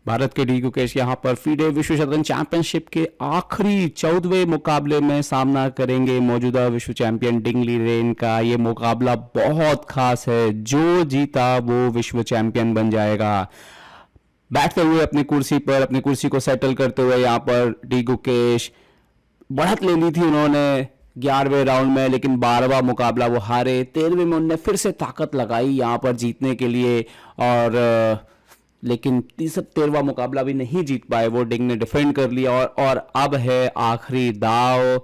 भारत के डी गुकेश यहाँ पर फीडे विश्व शतरंज चैंपियनशिप के आखिरी 14वें मुकाबले में सामना करेंगे मौजूदा विश्व चैंपियन डिंग लीरेन का। ये मुकाबला बहुत खास है, जो जीता वो विश्व चैंपियन बन जाएगा। बैठते हुए अपनी कुर्सी को सेटल करते हुए यहाँ पर डी गुकेश बढ़त ले ली थी उन्होंने 11वें राउंड में, लेकिन 12वां मुकाबला वो हारे। 13वें में उन्होंने फिर से ताकत लगाई यहाँ पर जीतने के लिए, और लेकिन 13वां मुकाबला भी नहीं जीत पाए वो। डिंग ने डिफेंड कर लिया, और अब है आखिरी दाव,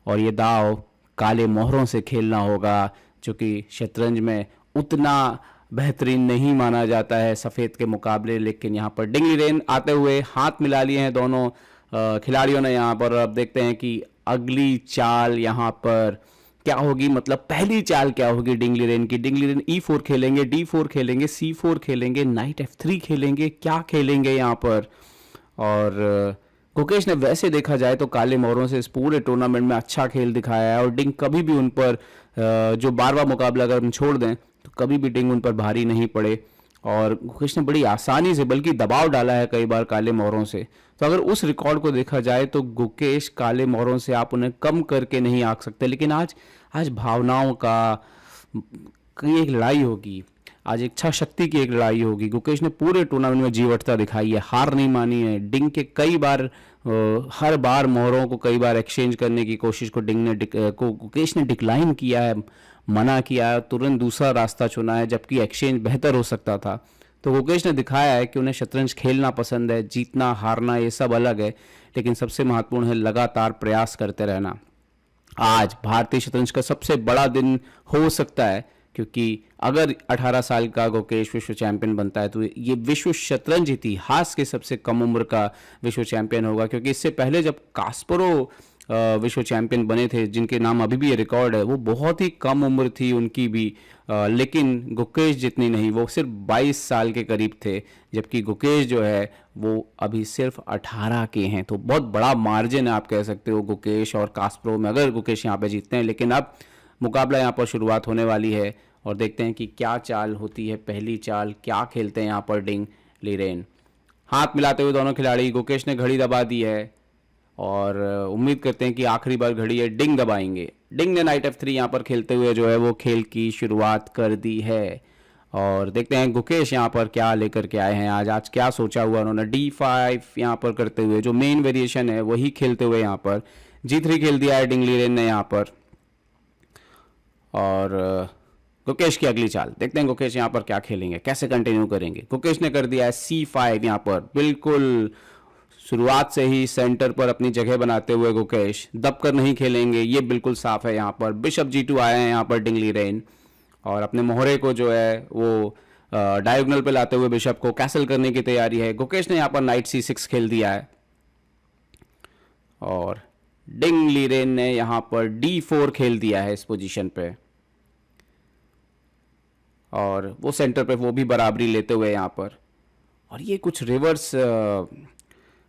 और ये दाव काले मोहरों से खेलना होगा, जो कि शतरंज में उतना बेहतरीन नहीं माना जाता है सफ़ेद के मुकाबले। लेकिन यहाँ पर डिंग लीरेन आते हुए हाथ मिला लिए हैं दोनों खिलाड़ियों ने यहाँ पर। अब देखते हैं कि अगली चाल यहाँ पर क्या होगी, मतलब पहली चाल क्या होगी डिंग लीरेन की। डिंग लीरेन E4 खेलेंगे, D4 खेलेंगे, C4 खेलेंगे, नाइट F3 खेलेंगे, क्या खेलेंगे यहाँ पर। और गुकेश ने वैसे देखा जाए तो काले मोहरों से इस पूरे टूर्नामेंट में अच्छा खेल दिखाया है, और डिंग कभी भी उन पर जो 12वां मुकाबला अगर हम छोड़ दें तो कभी भी डिंग उन पर भारी नहीं पड़े, और गुकेश ने बड़ी आसानी से बल्कि दबाव डाला है कई बार काले मोहरों से। तो अगर उस रिकॉर्ड को देखा जाए तो गुकेश काले मोहरों से आप उन्हें कम करके नहीं आंक सकते। लेकिन आज भावनाओं की एक लड़ाई होगी, आज इच्छा शक्ति की एक लड़ाई होगी। गुकेश ने पूरे टूर्नामेंट में जीवटता दिखाई है, हार नहीं मानी है। डिंग के कई बार हर बार मोहरों को कई बार एक्सचेंज करने की कोशिश को गुकेश ने डिक्लाइन किया है, मना किया है, तुरंत दूसरा रास्ता चुना है, जबकि एक्सचेंज बेहतर हो सकता था। तो गुकेश ने दिखाया है कि उन्हें शतरंज खेलना पसंद है, जीतना हारना ये सब अलग है, लेकिन सबसे महत्वपूर्ण है लगातार प्रयास करते रहना। आज भारतीय शतरंज का सबसे बड़ा दिन हो सकता है, क्योंकि अगर 18 साल का गुकेश विश्व चैंपियन बनता है तो ये विश्व शतरंज इतिहास के सबसे कम उम्र का विश्व चैंपियन होगा। क्योंकि इससे पहले जब कास्परोव विश्व चैंपियन बने थे, जिनके नाम अभी भी ये रिकॉर्ड है, वो बहुत ही कम उम्र थी उनकी भी, लेकिन गुकेश जितनी नहीं, वो सिर्फ 22 साल के करीब थे, जबकि गुकेश जो है वो अभी सिर्फ 18 के हैं। तो बहुत बड़ा मार्जिन है आप कह सकते हो गुकेश और कास्परोव में, अगर गुकेश यहाँ पे जीतते हैं। लेकिन अब मुकाबला यहाँ पर शुरुआत होने वाली है, और देखते हैं कि क्या चाल होती है। पहली चाल क्या खेलते हैं यहाँ पर डिंग लीरेन। हाथ मिलाते हुए दोनों खिलाड़ी, गुकेश ने घड़ी दबा दी है, और उम्मीद करते हैं कि आखिरी बार घड़ी है डिंग दबाएंगे। डिंग ने नाइट F3 यहाँ पर खेलते हुए जो है वो खेल की शुरुआत कर दी है, और देखते हैं गुकेश यहाँ पर क्या लेकर के आए हैं आज क्या सोचा हुआ उन्होंने। D5 यहाँ पर करते हुए जो मेन वेरिएशन है वही खेलते हुए यहाँ पर G3 खेल दिया है डिंग लीरेन ने यहाँ पर। और गुकेश की अगली चाल देखते हैं, गुकेश यहाँ पर क्या खेलेंगे, कैसे कंटिन्यू करेंगे। गुकेश ने कर दिया है C5 यहाँ पर, बिल्कुल शुरुआत से ही सेंटर पर अपनी जगह बनाते हुए गुकेश दबकर नहीं खेलेंगे, ये बिल्कुल साफ है। यहाँ पर बिशप G2 आए हैं यहाँ पर डिंग लीरेन, और अपने मोहरे को जो है वो डायगोनल पे लाते हुए बिशप को कैसल करने की तैयारी है। गुकेश ने यहाँ पर नाइट C6 खेल दिया है, और डिंग लीरेन ने यहाँ पर D4 खेल दिया है इस पोजीशन पे, और वो सेंटर पे वो भी बराबरी लेते हुए यहाँ पर। और ये कुछ रिवर्स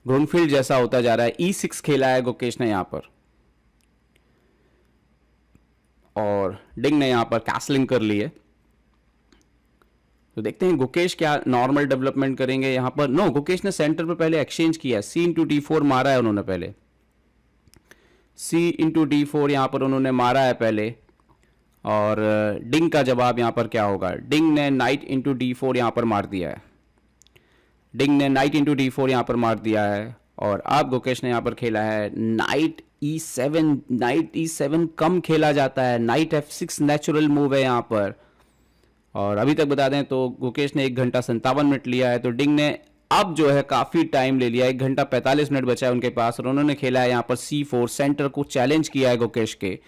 ग्रोनफील्ड जैसा होता जा रहा है। E6 खेला है गुकेश ने यहाँ पर, और डिंग ने यहाँ पर कैसलिंग कर ली है। तो देखते हैं गुकेश क्या नॉर्मल डेवलपमेंट करेंगे यहाँ पर। नो, गुकेश ने सेंटर पर पहले एक्सचेंज किया, C×D4 मारा है उन्होंने पहले, C×D4 यहाँ पर उन्होंने मारा है पहले। और डिंग का जवाब यहाँ पर क्या होगा, डिंग ने नाइट D4 यहाँ पर मार दिया है, डिंग ने नाइट D4 यहाँ पर मार दिया है। और अब गुकेश ने यहाँ पर खेला है नाइट E7, नाइट E7 कम खेला जाता है, नाइट F6 नेचुरल मूव है यहाँ पर। और अभी तक बता दें तो गुकेश ने 1 घंटा 57 मिनट लिया है, तो डिंग ने अब जो है काफ़ी टाइम ले लिया, 1 घंटा 45 मिनट बचा है उनके पास, और उन्होंने खेला है यहाँ पर C4, सेंटर को चैलेंज किया है गुकेश के।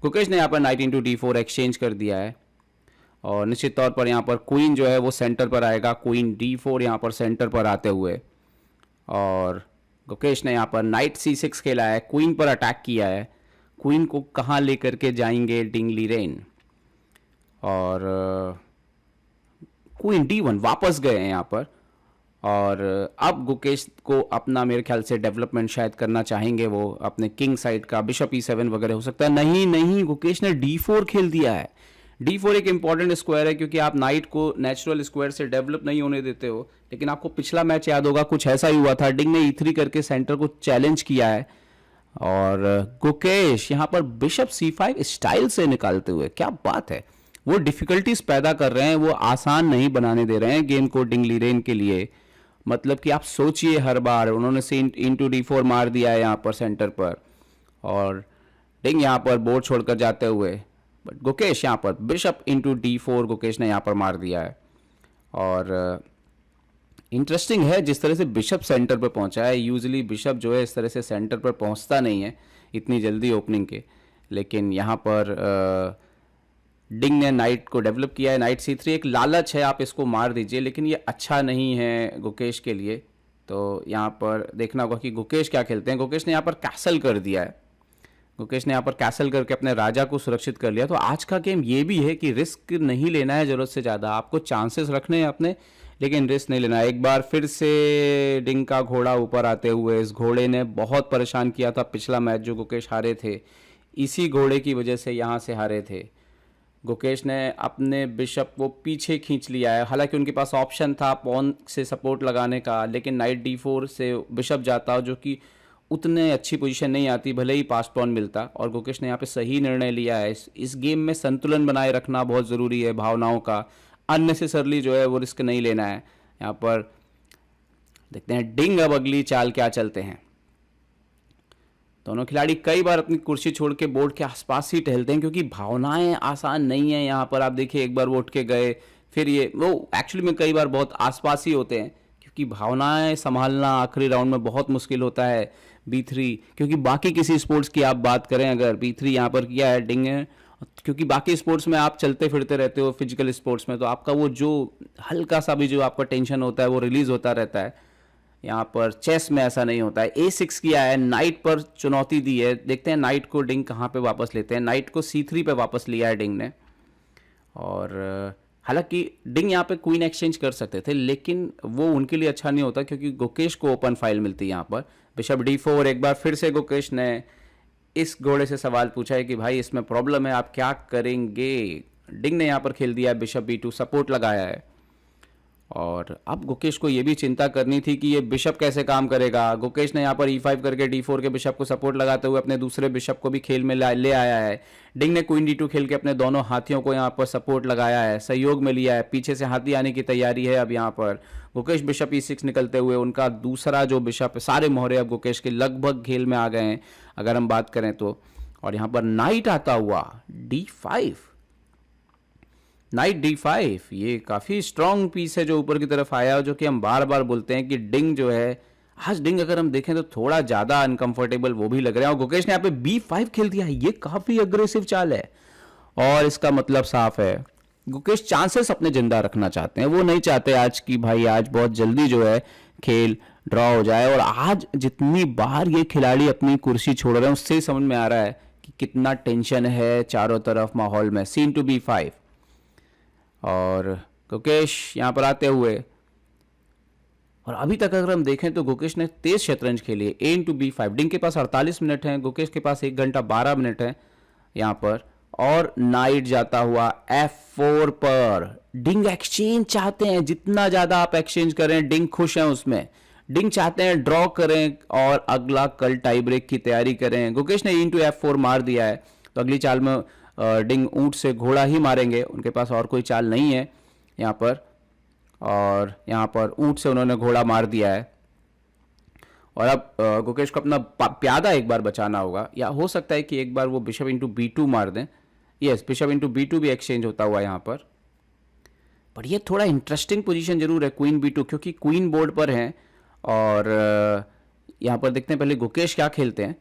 गुकेश ने यहाँ पर नाइट D4 एक्सचेंज कर दिया है, और निश्चित तौर पर यहाँ पर क्वीन जो है वो सेंटर पर आएगा, क्वीन D4 यहाँ पर सेंटर पर आते हुए। और गुकेश ने यहाँ पर नाइट C6 खेला है, क्वीन पर अटैक किया है। क्वीन को कहाँ लेकर के जाएंगे डिंग लीरेन, और क्वीन D1 वापस गए हैं यहाँ पर। और अब गुकेश को अपना मेरे ख्याल से डेवलपमेंट शायद करना चाहेंगे वो अपने किंग साइड का, बिशप E7 वगैरह हो सकता है। नहीं, गुकेश ने D4 खेल दिया है, D4 एक इंपॉर्टेंट स्क्वायर है क्योंकि आप नाइट को नेचुरल स्क्वायर से डेवलप नहीं होने देते हो, लेकिन आपको पिछला मैच याद होगा कुछ ऐसा ही हुआ था, डिंग ने E3 करके सेंटर को चैलेंज किया है और गुकेश यहाँ पर बिशप C5 स्टाइल से निकालते हुए, क्या बात है, वो डिफिकल्टीज पैदा कर रहे हैं, वो आसान नहीं बनाने दे रहे हैं गेम को डिंग लीरेन के लिए। मतलब कि आप सोचिए, हर बार उन्होंने से इंटू D4 मार दिया है यहाँ पर सेंटर पर और डिंग यहाँ पर बोर्ड छोड़कर जाते हुए, बट गुकेश यहाँ पर बिशप इंटू D4 गुकेश ने यहाँ पर मार दिया है। और इंटरेस्टिंग है जिस तरह से बिशप सेंटर पर पहुंचा है, यूजुअली बिशप जो है इस तरह से सेंटर पर पहुंचता नहीं है इतनी जल्दी ओपनिंग के, लेकिन यहाँ पर डिंग ने नाइट को डेवलप किया है। नाइट C3 एक लालच है, आप इसको मार दीजिए, लेकिन ये अच्छा नहीं है गुकेश के लिए। तो यहाँ पर देखना होगा कि गुकेश क्या खेलते हैं। गुकेश ने यहाँ पर कैसल कर दिया है, गुकेश ने यहाँ पर कैसल करके अपने राजा को सुरक्षित कर लिया। तो आज का गेम ये भी है कि रिस्क नहीं लेना है ज़रूरत से ज़्यादा, आपको चांसेस रखने हैं अपने, लेकिन रिस्क नहीं लेना है। एक बार फिर से डिंग का घोड़ा ऊपर आते हुए, इस घोड़े ने बहुत परेशान किया था पिछला मैच जो गुकेश हारे थे, इसी घोड़े की वजह से यहाँ से हारे थे। गुकेश ने अपने बिशप को पीछे खींच लिया है, हालांकि उनके पास ऑप्शन था पॉन से सपोर्ट लगाने का, लेकिन नाइट D4 से बिशप जाता जो कि उतने अच्छी पोजीशन नहीं आती, भले ही पास पॉन मिलता, और गुकेश ने यहाँ पे सही निर्णय लिया है। इस गेम में संतुलन बनाए रखना बहुत ज़रूरी है, भावनाओं का अननेसेसरली जो है वो रिस्क नहीं लेना है। यहाँ पर देखते हैं डिंग अब अगली चाल क्या चलते हैं। दोनों खिलाड़ी कई बार अपनी कुर्सी छोड़ के बोर्ड के आसपास ही टहलते हैं क्योंकि भावनाएं आसान नहीं है। यहाँ पर आप देखिए, एक बार वो उठ के गए, फिर ये वो एक्चुअली में कई बार बहुत आसपास ही होते हैं क्योंकि भावनाएं संभालना आखिरी राउंड में बहुत मुश्किल होता है। B3, क्योंकि बाकी किसी स्पोर्ट्स की आप बात करें, अगर B3 यहाँ पर किया है डिंग ने, क्योंकि बाकी स्पोर्ट्स में आप चलते फिरते रहते हो, फिजिकल स्पोर्ट्स में, तो आपका वो जो हल्का सा भी जो आपका टेंशन होता है वो रिलीज होता रहता है। यहाँ पर चेस में ऐसा नहीं होता है। A6 किया है, नाइट पर चुनौती दी है, देखते हैं नाइट को डिंग कहाँ पे वापस लेते हैं। नाइट को C3 पे वापस लिया है डिंग ने, और हालांकि डिंग यहाँ पे क्वीन एक्सचेंज कर सकते थे, लेकिन वो उनके लिए अच्छा नहीं होता क्योंकि गुकेश को ओपन फाइल मिलती है यहाँ पर। बिशप D4, एक बार फिर से गुकेश ने इस घोड़े से सवाल पूछा है कि भाई इसमें प्रॉब्लम है, आप क्या करेंगे। डिंग ने यहाँ पर खेल दिया बिशप B2, सपोर्ट लगाया है, और अब गुकेश को ये भी चिंता करनी थी कि ये बिशप कैसे काम करेगा। गुकेश ने यहाँ पर E5 करके D4 के बिशप को सपोर्ट लगाते हुए अपने दूसरे बिशप को भी खेल में ले आया है। डिंग ने क्वीन D2 खेल के अपने दोनों हाथियों को यहाँ पर सपोर्ट लगाया है, सहयोग में लिया है, पीछे से हाथी आने की तैयारी है। अब यहाँ पर गुकेश बिशप E6 निकलते हुए उनका दूसरा जो बिशप, सारे मोहरे अब गुकेश के लगभग खेल में आ गए हैं अगर हम बात करें तो। और यहाँ पर नाइट आता हुआ D5, नाइट D5, ये काफ़ी स्ट्रॉन्ग पीस है जो ऊपर की तरफ आया, जो कि हम बार बार बोलते हैं कि डिंग जो है, आज डिंग अगर हम देखें तो थोड़ा ज़्यादा अनकंफर्टेबल वो भी लग रहा है। और गुकेश ने यहाँ पे B5 खेल दिया है, ये काफ़ी अग्रेसिव चाल है, और इसका मतलब साफ है गुकेश चांसेस अपने जिंदा रखना चाहते हैं। वो नहीं चाहते आज की भाई आज बहुत जल्दी जो है खेल ड्रॉ हो जाए। और आज जितनी बार ये खिलाड़ी अपनी कुर्सी छोड़ रहे हैं उससे ही समझ में आ रहा है कि कितना टेंशन है चारों तरफ माहौल में। C to B5, और गुकेश यहाँ पर आते हुए, और अभी तक अगर हम देखें तो गुकेश ने तेज शतरंज खेली है। A into B5, डिंग के पास 48 मिनट हैं, गुकेश के पास 1 घंटा 12 मिनट है यहाँ पर। और नाइट जाता हुआ F4 पर, डिंग एक्सचेंज चाहते हैं, जितना ज़्यादा आप एक्सचेंज करें डिंग खुश हैं उसमें। डिंग चाहते हैं ड्रॉ करें और अगला कल टाई ब्रेक की तैयारी करें। गुकेश ने E into F4 मार दिया है, तो अगली चाल में डिंग ऊंट से घोड़ा ही मारेंगे, उनके पास और कोई चाल नहीं है यहाँ पर। और यहाँ पर ऊंट से उन्होंने घोड़ा मार दिया है, और अब गुकेश को अपना प्यादा एक बार बचाना होगा, या हो सकता है कि एक बार वो बिशप इंटू B2 मार दें। यस, बिशप इंटू B2 भी एक्सचेंज होता हुआ यहाँ पर। पर ये थोड़ा इंटरेस्टिंग पोजीशन जरूर है क्वीन B2, क्योंकि क्वीन बोर्ड पर है। और यहाँ पर देखते हैं पहले गुकेश क्या खेलते हैं।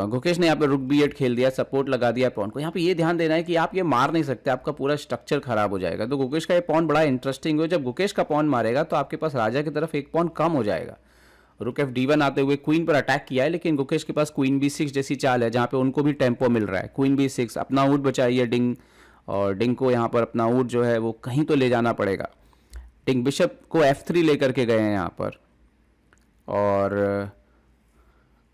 गुकेश ने यहाँ पे रुक B8 खेल दिया, सपोर्ट लगा दिया पॉन को। यहाँ पे ये ध्यान देना है कि आप ये मार नहीं सकते, आपका पूरा स्ट्रक्चर खराब हो जाएगा। तो गुकेश का ये पॉन बड़ा इंटरेस्टिंग हो, जब गुकेश का पॉन मारेगा तो आपके पास राजा की तरफ एक पॉन कम हो जाएगा। रुक FD1 आते हुए क्वीन पर अटैक किया है, लेकिन गुकेश के पास क्वीन B6 जैसी चाल है जहाँ पे उनको भी टेम्पो मिल रहा है। क्वीन B6, अपना ऊँट बचाइए डिंग, और डिंग को यहाँ पर अपना ऊँट जो है वो कहीं तो ले जाना पड़ेगा। डिंग बिशप को F3 लेकर के गए हैं यहाँ पर, और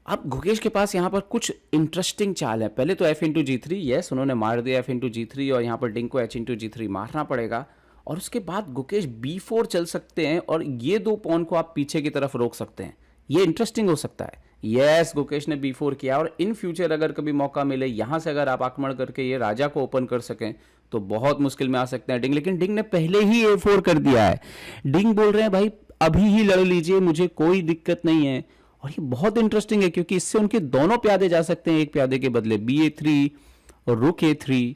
अब गुकेश के पास यहाँ पर कुछ इंटरेस्टिंग चाल है। पहले तो एफ इंटू जी थ्री, यस उन्होंने मार दिया एफ इंटू जी थ्री, और यहाँ पर डिंग को एच इंटू जी थ्री मारना पड़ेगा। और उसके बाद गुकेश बी फोर चल सकते हैं और ये दो पॉन को आप पीछे की तरफ रोक सकते हैं। ये इंटरेस्टिंग हो सकता है। यस गुकेश ने बी फोर किया, और इन फ्यूचर अगर कभी मौका मिले यहाँ से अगर आप आक्रमण करके ये राजा को ओपन कर सकें तो बहुत मुश्किल में आ सकते हैं डिंग। लेकिन डिंग ने पहले ही ए फोर कर दिया है। डिंग बोल रहे हैं भाई अभी ही लड़ लीजिए, मुझे कोई दिक्कत नहीं है। और ये बहुत इंटरेस्टिंग है क्योंकि इससे उनके दोनों प्यादे जा सकते हैं एक प्यादे के बदले। बी ए थ्री और रुक ए थ्री,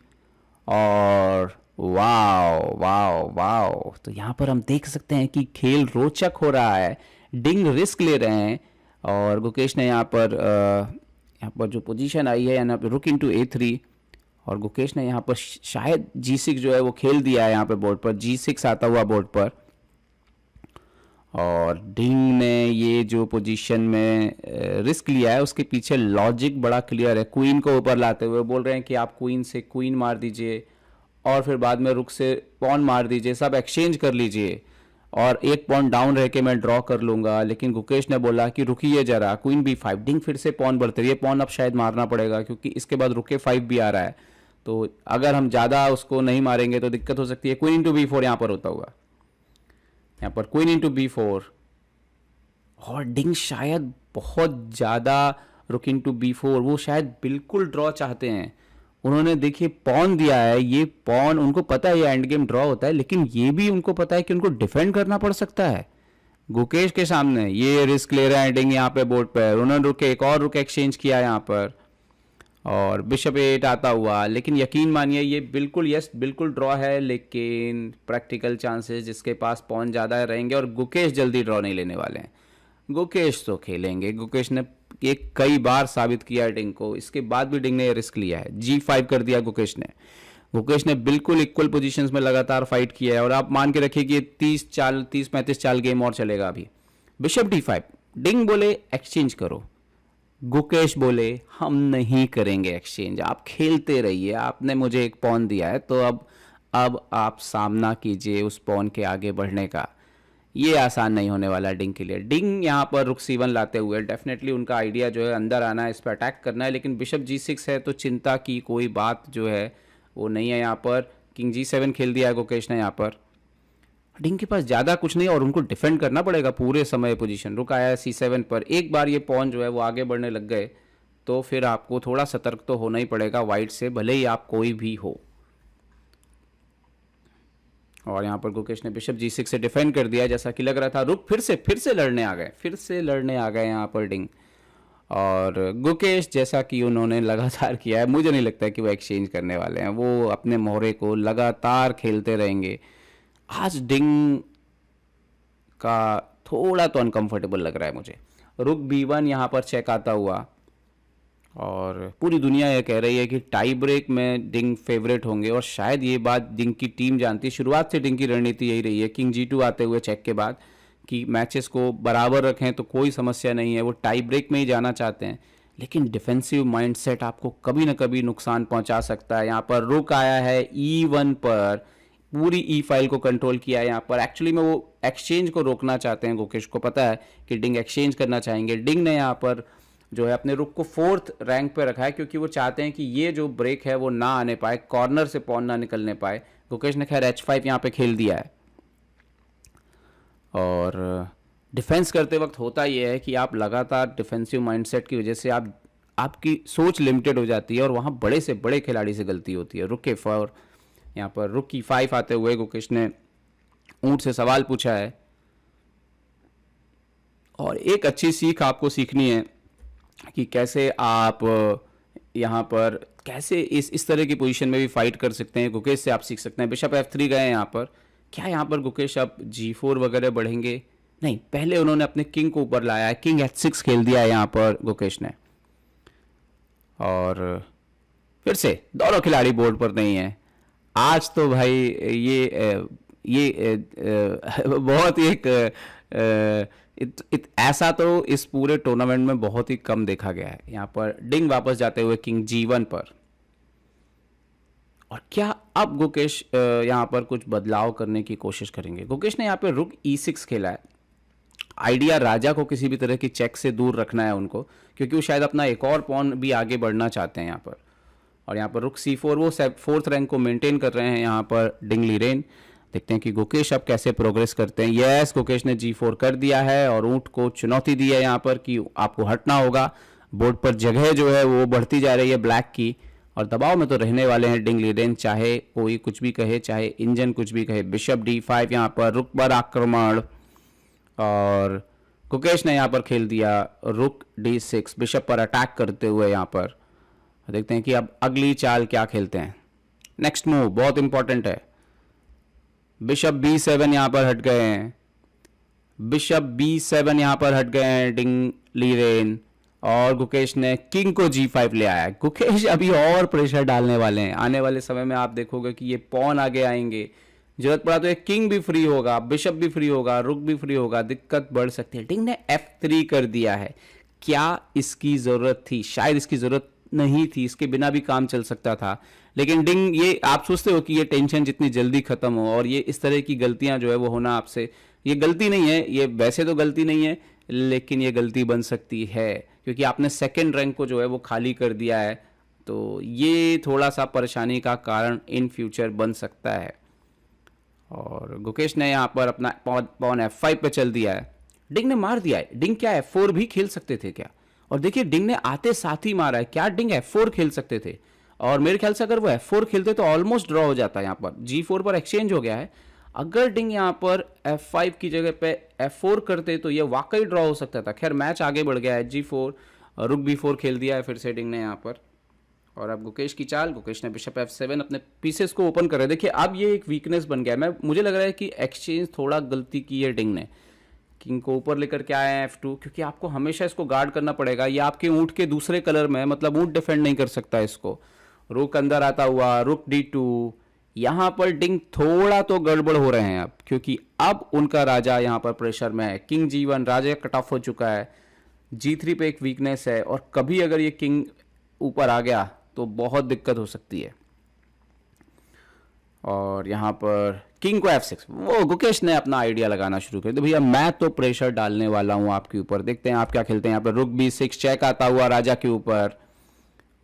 और वाओ वाओ वाओ। तो यहाँ पर हम देख सकते हैं कि खेल रोचक हो रहा है, डिंग रिस्क ले रहे हैं। और गुकेश ने यहाँ पर जो पोजीशन आई है यहाँ पर रुक इनटू ए थ्री, और गुकेश ने यहाँ पर शायद जी सिक्स जो है वो खेल दिया है यहाँ पे बोर्ड पर, जी सिक्स आता हुआ बोर्ड पर। और डिंग ने ये जो पोजीशन में रिस्क लिया है उसके पीछे लॉजिक बड़ा क्लियर है। क्वीन को ऊपर लाते हुए बोल रहे हैं कि आप क्वीन से क्वीन मार दीजिए और फिर बाद में रुक से पॉन मार दीजिए, सब एक्सचेंज कर लीजिए और एक पॉन डाउन रह के मैं ड्रॉ कर लूंगा। लेकिन गुकेश ने बोला कि रुकिए जरा, क्वीन बी फाइव, डिंग फिर से पॉन बढ़ते हुए, ये पॉन अब शायद मारना पड़ेगा क्योंकि इसके बाद रुके फाइव भी आ रहा है। तो अगर हम ज़्यादा उसको नहीं मारेंगे तो दिक्कत हो सकती है। क्वीन इंटू बी फोर यहाँ पर होता हुआ, यहाँ पर क्वीन इंटू बी फोर, और डिंग शायद बहुत ज़्यादा रुक इंटू बी फोर, वो शायद बिल्कुल ड्रॉ चाहते हैं। उन्होंने देखिए पॉन दिया है, ये पॉन उनको पता है ये एंड गेम ड्रॉ होता है, लेकिन ये भी उनको पता है कि उनको डिफेंड करना पड़ सकता है गुकेश के सामने। ये रिस्क ले रहे हैं डिंग यहाँ पे बोर्ड पर। उन्होंने रुक एक और रुक एक्सचेंज किया यहाँ पर, और बिशप एट आता हुआ। लेकिन यकीन मानिए ये बिल्कुल यस बिल्कुल ड्रॉ है, लेकिन प्रैक्टिकल चांसेस जिसके पास पॉन ज़्यादा रहेंगे, और गुकेश जल्दी ड्रॉ नहीं लेने वाले हैं। गुकेश तो खेलेंगे, गुकेश ने ये कई बार साबित किया है डिंग को, इसके बाद भी डिंग ने रिस्क लिया है। जी फाइव कर दिया गुकेश ने बिल्कुल इक्वल पोजीशंस में लगातार फाइट किया है। और आप मान के रखिए कि 30-35 चाल गेम और चलेगा अभी। बिशप डी फाइव, डिंग बोले एक्सचेंज करो, गुकेश बोले हम नहीं करेंगे एक्सचेंज, आप खेलते रहिए, आपने मुझे एक पॉन दिया है तो अब आप सामना कीजिए उस पॉन के आगे बढ़ने का। ये आसान नहीं होने वाला डिंग के लिए। डिंग यहाँ पर रुक C1 लाते हुए डेफिनेटली उनका आइडिया जो है अंदर आना है, इस पर अटैक करना है, लेकिन बिशप G6 है तो चिंता की कोई बात जो है वो नहीं है। यहाँ पर किंग G7 खेल दिया है गुकेश ने। यहाँ पर डिंग के पास ज़्यादा कुछ नहीं और उनको डिफेंड करना पड़ेगा पूरे समय पोजीशन। रुक आया है C7 पर, एक बार ये पॉन जो है वो आगे बढ़ने लग गए तो फिर आपको थोड़ा सतर्क तो होना ही पड़ेगा वाइट से, भले ही आप कोई भी हो। और यहाँ पर गुकेश ने बिशप G6 से डिफेंड कर दिया जैसा कि लग रहा था। रुक फिर से लड़ने आ गए यहाँ पर डिंग। और गुकेश जैसा कि उन्होंने लगातार किया है, मुझे नहीं लगता कि वो एक्सचेंज करने वाले हैं, वो अपने मोहरे को लगातार खेलते रहेंगे। आज डिंग का थोड़ा तो अनकंफर्टेबल लग रहा है मुझे। रुक B1 यहाँ पर चेक आता हुआ, और पूरी दुनिया ये कह रही है कि टाई ब्रेक में डिंग फेवरेट होंगे, और शायद ये बात डिंग की टीम जानती है। शुरुआत से डिंग की रणनीति यही रही है किंग G2 आते हुए चेक के बाद कि मैचेस को बराबर रखें तो कोई समस्या नहीं है, वो टाई ब्रेक में ही जाना चाहते हैं। लेकिन डिफेंसिव माइंडसेट आपको कभी ना कभी नुकसान पहुंचा सकता है। यहाँ पर रुक आया है E1 पर, पूरी ई फाइल को कंट्रोल किया है यहाँ पर। एक्चुअली में वो एक्सचेंज को रोकना चाहते हैं, गुकेश को पता है कि डिंग एक्सचेंज करना चाहेंगे। डिंग ने यहाँ पर जो है अपने रुक को 4th रैंक पे रखा है क्योंकि वो चाहते हैं कि ये जो ब्रेक है वो ना आने पाए, कॉर्नर से पॉन ना निकलने पाए। गुकेश ने खैर H5 यहाँ पे खेल दिया है। और डिफेंस करते वक्त होता ये है कि आप लगातार डिफेंसिव माइंडसेट की वजह से आपकी सोच लिमिटेड हो जाती है और वहाँ बड़े से बड़े खिलाड़ी से गलती होती है। रुक E4, यहाँ पर रुक E5 आते हुए गुकेश ने ऊंट से सवाल पूछा है, और एक अच्छी सीख आपको सीखनी है कि कैसे आप यहाँ पर कैसे इस तरह की पोजीशन में भी फाइट कर सकते हैं। गुकेश से आप सीख सकते हैं। बिशप F3 गए हैं यहाँ पर, क्या यहाँ पर गुकेश अब G4 वगैरह बढ़ेंगे? नहीं, पहले उन्होंने अपने किंग को ऊपर लाया है, किंग H6 खेल दिया है यहाँ पर गुकेश ने। और फिर से दोनों खिलाड़ी बोर्ड पर नहीं है आज तो भाई। ये बहुत ही एक ऐसा तो इस पूरे टूर्नामेंट में बहुत ही कम देखा गया है। यहाँ पर डिंग वापस जाते हुए किंग G1 पर, और क्या अब गुकेश यहाँ पर कुछ बदलाव करने की कोशिश करेंगे? गुकेश ने यहाँ पे रुक E6 खेला है, आइडिया राजा को किसी भी तरह की चेक से दूर रखना है उनको, क्योंकि वो शायद अपना एक और पॉन भी आगे बढ़ना चाहते हैं यहाँ पर। और यहाँ पर रुक C4, वो 4th रैंक को मेंटेन कर रहे हैं यहाँ पर डिंग लीरेन। देखते हैं कि गुकेश अब कैसे प्रोग्रेस करते हैं। यस, गुकेश ने G4 कर दिया है और ऊंट को चुनौती दी है यहाँ पर कि आपको हटना होगा। बोर्ड पर जगह जो है वो बढ़ती जा रही है ब्लैक की, और दबाव में तो रहने वाले हैं डिंग लीरेन, चाहे कोई कुछ भी कहे, चाहे इंजन कुछ भी कहे। बिशप D5 यहाँ पर रुक पर आक्रमण, और गुकेश ने यहाँ पर खेल दिया रुक D6 बिशप पर अटैक करते हुए। यहाँ पर देखते हैं कि अब अगली चाल क्या खेलते हैं। नेक्स्ट मूव बहुत इंपॉर्टेंट है। बिशप B7 यहाँ पर हट गए हैं, बिशप B7 यहाँ पर हट गए हैं डिंग लीरेन, और गुकेश ने किंग को G5 ले आया। गुकेश अभी और प्रेशर डालने वाले हैं। आने वाले समय में आप देखोगे कि ये पॉन आगे आएंगे, जरूरत पड़ा तो एक किंग भी फ्री होगा, बिशप भी फ्री होगा, रुक भी फ्री होगा, दिक्कत बढ़ सकती है। डिंग ने F3 कर दिया है। क्या इसकी जरूरत थी? शायद इसकी जरूरत नहीं थी, इसके बिना भी काम चल सकता था। लेकिन डिंग, ये आप सोचते हो कि ये टेंशन जितनी जल्दी खत्म हो, और ये इस तरह की गलतियां जो है वो होना आपसे, ये गलती नहीं है, ये वैसे तो गलती नहीं है, लेकिन ये गलती बन सकती है क्योंकि आपने 2nd रैंक को जो है वो खाली कर दिया है। तो ये थोड़ा सा परेशानी का कारण इन फ्यूचर बन सकता है। और गुकेश ने यहाँ पर अपना पॉन F5 पे चल दिया है। डिंग ने मार दिया है। डिंग क्या F4 भी खेल सकते थे क्या? और देखिए डिंग ने आते साथ ही मारा है। क्या डिंग F4 खेल सकते थे? और मेरे ख्याल से अगर वो F4 खेलते तो ऑलमोस्ट ड्रॉ हो जाता है। यहाँ पर G4 पर एक्सचेंज हो गया है। अगर डिंग यहाँ पर F5 की जगह पे F4 करते तो ये वाकई ड्रॉ हो सकता था। खैर मैच आगे बढ़ गया है। G4 रुक B4 खेल दिया है फिर से डिंग ने यहाँ पर। और अब गुकेश की चाल, गुकेश ने बिशप F7 अपने पीसेस को ओपन कर रहे हैं। देखिए अब ये एक वीकनेस बन गया है। मुझे लग रहा है कि एक्सचेंज थोड़ा गलती की है डिंग ने। किंग को ऊपर लेकर के आए हैं F2, क्योंकि आपको हमेशा इसको गार्ड करना पड़ेगा। ये आपके ऊंट के दूसरे कलर में है, मतलब ऊंट डिफेंड नहीं कर सकता इसको। रुक अंदर आता हुआ, रुक D2। यहाँ पर डिंग थोड़ा तो गड़बड़ हो रहे हैं अब, क्योंकि अब उनका राजा यहाँ पर प्रेशर में है। किंग G1, राजा कट ऑफ हो चुका है। G3 पे एक वीकनेस है, और कभी अगर ये किंग ऊपर आ गया तो बहुत दिक्कत हो सकती है। और यहाँ पर किंग को F6, वो गुकेश ने अपना आइडिया लगाना शुरू कर दिया। भैया मैं तो प्रेशर डालने वाला हूँ आपके ऊपर, देखते हैं आप क्या खेलते हैं। यहाँ पर रुक B6 चेक आता हुआ राजा के ऊपर।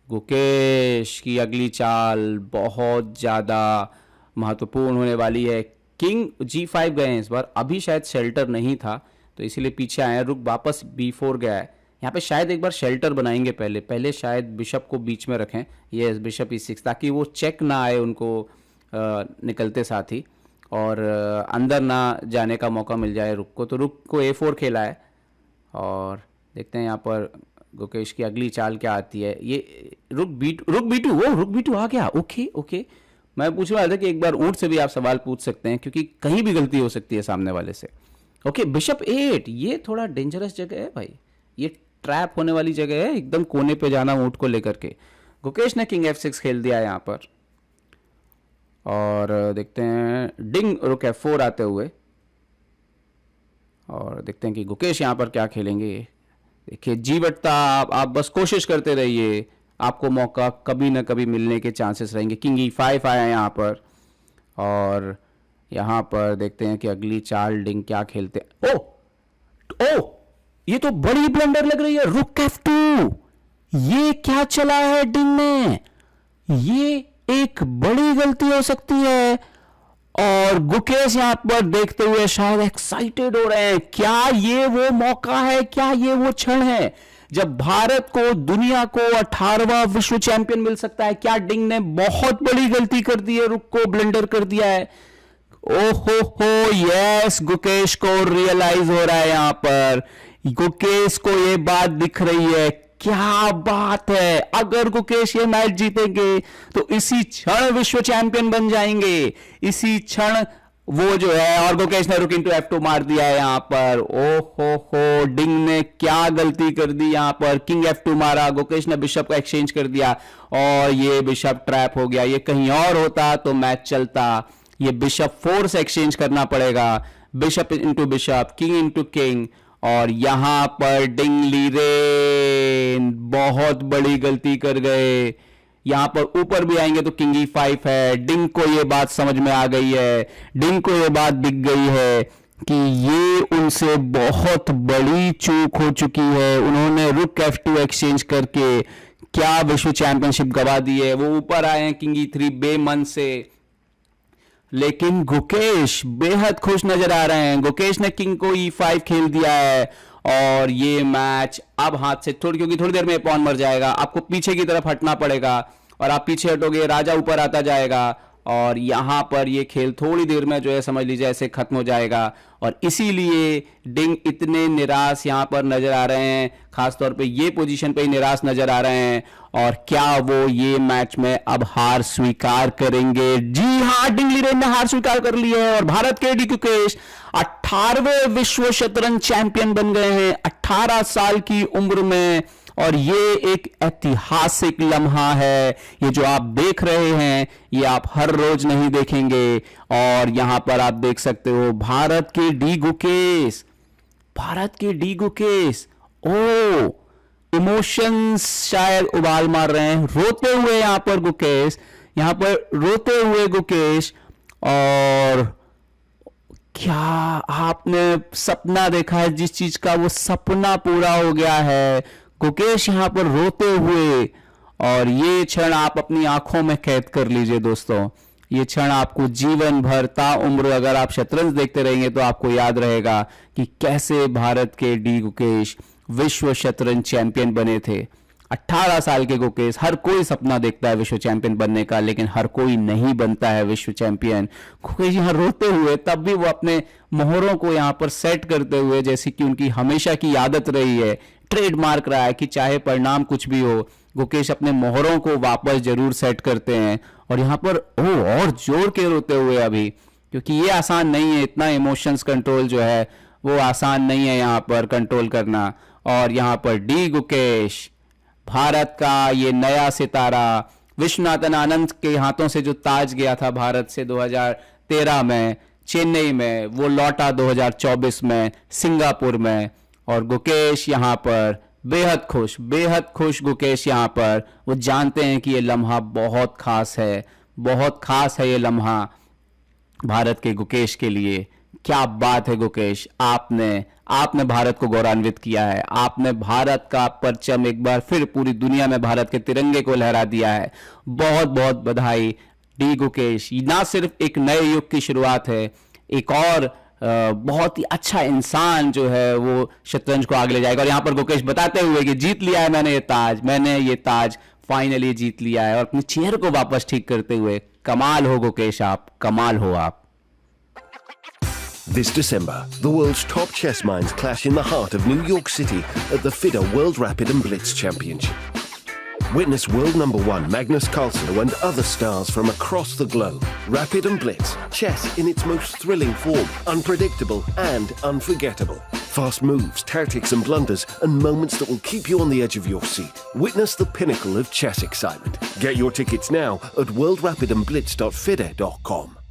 गुकेश की अगली चाल बहुत ज़्यादा महत्वपूर्ण होने वाली है। किंग G5 गए हैं इस बार, अभी शायद शेल्टर नहीं था तो इसीलिए पीछे आए हैं। रुक वापस B4 गया है। यहाँ पे शायद एक बार शेल्टर बनाएंगे, पहले शायद बिशप को बीच में रखें। ये बिशप E6, ताकि वो चेक ना आए उनको निकलते साथ ही, और अंदर ना जाने का मौका मिल जाए रुक को। तो रुक को A4 खेला है, और देखते हैं यहाँ पर गुकेश की अगली चाल क्या आती है। ये रुक B2, वो रुक B2 आ गया। ओके, मैं पूछने वाला था कि एक बार ऊंट से भी आप सवाल पूछ सकते हैं, क्योंकि कहीं भी गलती हो सकती है सामने वाले से। ओके, बिशप 8, ये थोड़ा डेंजरस जगह है भाई, ये ट्रैप होने वाली जगह है, एकदम कोने पे जाना ऊंट को लेकर के। गुकेश ने किंग F6 खेल दिया है यहाँ पर, और देखते हैं डिंग रुक F4 आते हुए, और देखते हैं कि गुकेश यहाँ पर क्या खेलेंगे। देखिए जीवटता, आप बस कोशिश करते रहिए, आपको मौका कभी ना कभी मिलने के चांसेस रहेंगे। किंग E5 आया यहाँ पर, और यहाँ पर देखते हैं कि अगली चाल डिंग क्या खेलते हैं। ओ ये तो बड़ी ब्लंडर लग रही है। रुक F2, ये क्या चला है डिंग ने? ये एक बड़ी गलती हो सकती है, और गुकेश यहां पर देखते हुए शायद एक्साइटेड हो रहे हैं। क्या ये वो मौका है, क्या ये वो क्षण है जब भारत को, दुनिया को 18वां विश्व चैंपियन मिल सकता है? क्या डिंग ने बहुत बड़ी गलती कर दी है, रुक को ब्लंडर कर दिया है? ओहो यस, गुकेश को रियलाइज हो रहा है, यहां पर गुकेश को ये बात दिख रही है। क्या बात है, अगर गुकेश ये मैच जीतेंगे तो इसी क्षण विश्व चैंपियन बन जाएंगे, इसी क्षण वो जो है। और गुकेश ने रुक इंटू F2 मार दिया है यहां पर। ओहो डिंग ने क्या गलती कर दी यहां पर। किंग F2 मारा, गुकेश ने बिशप का एक्सचेंज कर दिया, और ये बिशप ट्रैप हो गया। ये कहीं और होता तो मैच चलता, ये बिशप 4 से एक्सचेंज करना पड़ेगा। Bishop into bishop, king into king, और यहां पर डिंग लीरेन बहुत बड़ी गलती कर गए। यहां पर ऊपर भी आएंगे तो किंग E5 है। डिंग को यह बात समझ में आ गई है, डिंग को यह बात दिख गई है कि ये उनसे बहुत बड़ी चूक हो चुकी है। उन्होंने रुक F2 एक्सचेंज करके क्या विश्व चैंपियनशिप गवा दी है। वो ऊपर आए हैं किंग E3 बेमन से, लेकिन गुकेश बेहद खुश नजर आ रहे हैं। गुकेश ने किंग को E5 खेल दिया है और ये मैच अब हाथ से क्योंकि थोड़ी देर में पॉन मर जाएगा, आपको पीछे की तरफ हटना पड़ेगा और आप पीछे हटोगे, राजा ऊपर आता जाएगा और यहां पर ये खेल थोड़ी देर में जो है समझ लीजिए ऐसे खत्म हो जाएगा। और इसीलिए डिंग इतने निराश यहां पर नजर आ रहे हैं, खासतौर पे ये पोजीशन पे ही निराश नजर आ रहे हैं। और क्या वो ये मैच में अब हार स्वीकार करेंगे? जी हां, डिंग लीरेन ने हार स्वीकार कर ली है और भारत के डी गुकेश 18वें विश्व शतरंज चैंपियन बन गए हैं 18 साल की उम्र में। और ये एक ऐतिहासिक लम्हा है। ये जो आप देख रहे हैं ये आप हर रोज नहीं देखेंगे। और यहां पर आप देख सकते हो भारत के डी गुकेश, भारत के डी गुकेश ओ इमोशंस शायद उबाल मार रहे हैं, रोते हुए यहां पर गुकेश, यहां पर रोते हुए गुकेश। और क्या आपने सपना देखा है जिस चीज का, वो सपना पूरा हो गया है। गुकेश यहां पर रोते हुए, और ये क्षण आप अपनी आंखों में कैद कर लीजिए दोस्तों। ये क्षण आपको जीवन भर ताउम्र अगर आप शतरंज देखते रहेंगे तो आपको याद रहेगा कि कैसे भारत के डी गुकेश विश्व शतरंज चैंपियन बने थे। 18 साल के गुकेश, हर कोई सपना देखता है विश्व चैंपियन बनने का, लेकिन हर कोई नहीं बनता है विश्व चैंपियन। गुकेश यहां रोते हुए, तब भी वो अपने मोहरों को यहां पर सेट करते हुए, जैसे कि उनकी हमेशा की आदत रही है, ट्रेडमार्क रहा है कि चाहे परिणाम कुछ भी हो, गुकेश अपने मोहरों को वापस जरूर सेट करते हैं। और यहां पर और जोर के रोते हुए अभी, क्योंकि ये आसान नहीं है, इतना इमोशंस कंट्रोल जो है वो आसान नहीं है यहां पर कंट्रोल करना। और यहां पर डी गुकेश, भारत का ये नया सितारा, विश्वनाथन आनंद के हाथों से जो ताज गया था भारत से 2013 में चेन्नई में, वो लौटा 2024 में सिंगापुर में। और गुकेश यहां पर बेहद खुश गुकेश यहां पर, वो जानते हैं कि ये लम्हा बहुत खास है, बहुत खास है ये लम्हा भारत के गुकेश के लिए। क्या बात है गुकेश, आपने भारत को गौरवान्वित किया है, आपने भारत का परचम एक बार फिर पूरी दुनिया में भारत के तिरंगे को लहरा दिया है। बहुत बहुत बधाई डी गुकेश। ना सिर्फ एक नए युग की शुरुआत है, एक और बहुत ही अच्छा इंसान जो है वो शतरंज को आगे ले जाएगा। और यहां पर गुकेश बताते हुए कि जीत लिया है मैंने ये ताज फाइनली जीत लिया है, और अपने चेहरे को वापस ठीक करते हुए, कमाल हो गुकेश आप, कमाल हो आप। This December, the world's top chess minds clash in the heart of New York City at the FIDE World Rapid and Blitz Championship. Witness world number 1 Magnus Carlsen and other stars from across the globe. Rapid and Blitz, chess in its most thrilling form, unpredictable and unforgettable. Fast moves, tactics and blunders, and moments that will keep you on the edge of your seat. Witness the pinnacle of chess excitement. Get your tickets now at worldrapidandblitz.fide.com.